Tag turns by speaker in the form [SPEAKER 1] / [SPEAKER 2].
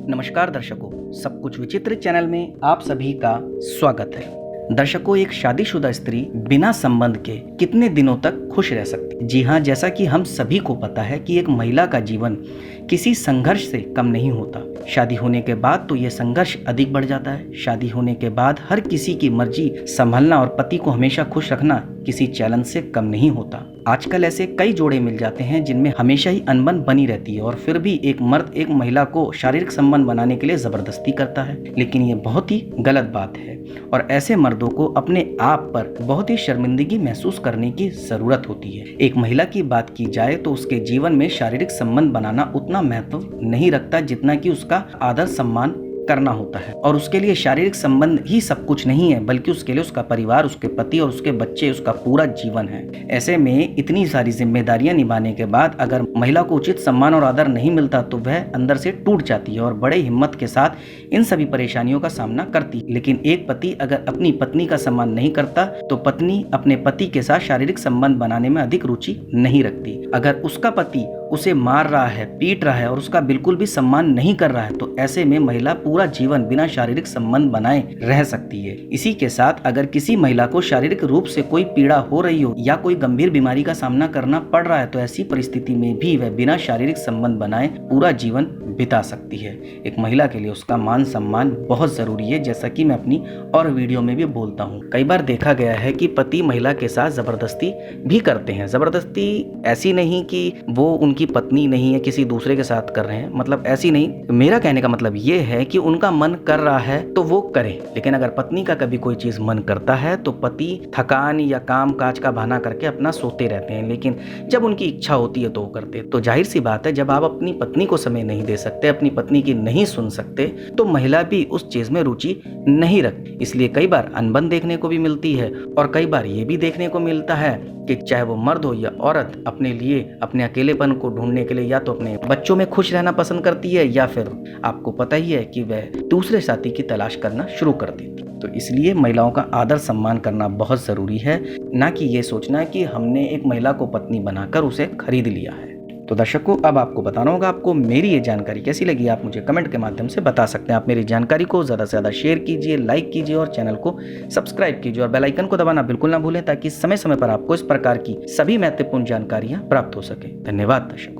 [SPEAKER 1] नमस्कार दर्शकों, सब कुछ विचित्र चैनल में आप सभी का स्वागत है। दर्शकों, एक शादीशुदा स्त्री बिना संबंध के कितने दिनों तक खुश रह सकती? जी हाँ, जैसा कि हम सभी को पता है कि एक महिला का जीवन किसी संघर्ष से कम नहीं होता। शादी होने के बाद तो ये संघर्ष अधिक बढ़ जाता है। शादी होने के बाद हर किसी की मर्जी संभलना और पति को हमेशा खुश रखना किसी चैलेंज से कम नहीं होता। आजकल ऐसे कई जोड़े मिल जाते हैं जिनमें हमेशा ही अनबन बनी रहती है और फिर भी एक मर्द एक महिला को शारीरिक संबंध बनाने के लिए जबरदस्ती करता है। लेकिन ये बहुत ही गलत बात है और ऐसे मर्दों को अपने आप पर बहुत ही शर्मिंदगी महसूस करने की जरूरत होती है। एक महिला की बात की जाए तो उसके जीवन में शारीरिक संबंध बनाना उतना महत्व नहीं रखता जितना कि उसका आदर सम्मान करना होता है। और उसके लिए शारीरिक संबंध ही सब कुछ नहीं है, बल्कि उसके लिए उसका परिवार, उसके पति और उसके बच्चे उसका पूरा जीवन है। ऐसे में इतनी सारी जिम्मेदारियां निभाने के बाद अगर महिला को उचित सम्मान और आदर नहीं मिलता तो वह अंदर से टूट जाती है और बड़े हिम्मत के साथ इन सभी परेशानियों का सामना करती है। लेकिन एक पति अगर अपनी पत्नी का सम्मान नहीं करता तो पत्नी अपने पति के साथ शारीरिक संबंध बनाने में अधिक रुचि नहीं रखती। अगर उसका पति उसे मार रहा है, पीट रहा है और उसका बिल्कुल भी सम्मान नहीं कर रहा है तो ऐसे में महिला पूरा जीवन बिना शारीरिक संबंध बनाए रह सकती है। इसी के साथ अगर किसी महिला को शारीरिक रूप से कोई पीड़ा हो रही हो या कोई गंभीर बीमारी का सामना करना पड़ रहा है तो ऐसी परिस्थिति में भी वह बिना शारीरिक संबंध बनाए पूरा जीवन बिता सकती है। एक महिला के लिए उसका मान सम्मान बहुत जरूरी है, जैसा कि मैं अपनी और वीडियो में भी बोलता हूँ। कई बार देखा गया है कि पति महिला के साथ जबरदस्ती भी करते हैं। जबरदस्ती ऐसी नहीं कि वो उनकी पत्नी नहीं है, किसी दूसरे के साथ कर रहे हैं, मतलब ऐसी नहीं। मेरा कहने का मतलब ये है कि उनका मन कर रहा है तो वो करे। लेकिन अगर पत्नी का कभी कोई चीज मन करता है तो पति थकान या काम काज का बहाना करके अपना सोते रहते हैं, लेकिन जब उनकी इच्छा होती है तो वो करते। तो जाहिर सी बात है, जब आप अपनी पत्नी को समय नहीं दे सकते, अपनी पत्नी की नहीं सुन सकते तो महिला भी उस चीज में रुचि नहीं रखती। इसलिए कई बार अनबन देखने को भी मिलती है और कई बार ये भी देखने को मिलता है कि चाहे वो मर्द हो या औरत अपने लिए अपने अकेलेपन को ढूंढने के लिए या तो अपने बच्चों में खुश रहना पसंद करती है या फिर आपको पता ही है कि वह दूसरे साथी की तलाश करना शुरू कर देती। तो इसलिए महिलाओं का आदर सम्मान करना बहुत जरूरी है, ना कि ये सोचना कि हमने एक महिला को पत्नी बनाकर उसे खरीद लिया है। तो दर्शकों, अब आपको बताना होगा आपको मेरी ये जानकारी कैसी लगी। आप मुझे कमेंट के माध्यम से बता सकते हैं। आप मेरी जानकारी को ज़्यादा से ज़्यादा शेयर कीजिए, लाइक कीजिए और चैनल को सब्सक्राइब कीजिए और बेल आइकन को दबाना बिल्कुल ना भूलें ताकि समय समय पर आपको इस प्रकार की सभी महत्वपूर्ण जानकारियां प्राप्त हो सके। धन्यवाद दर्शकों।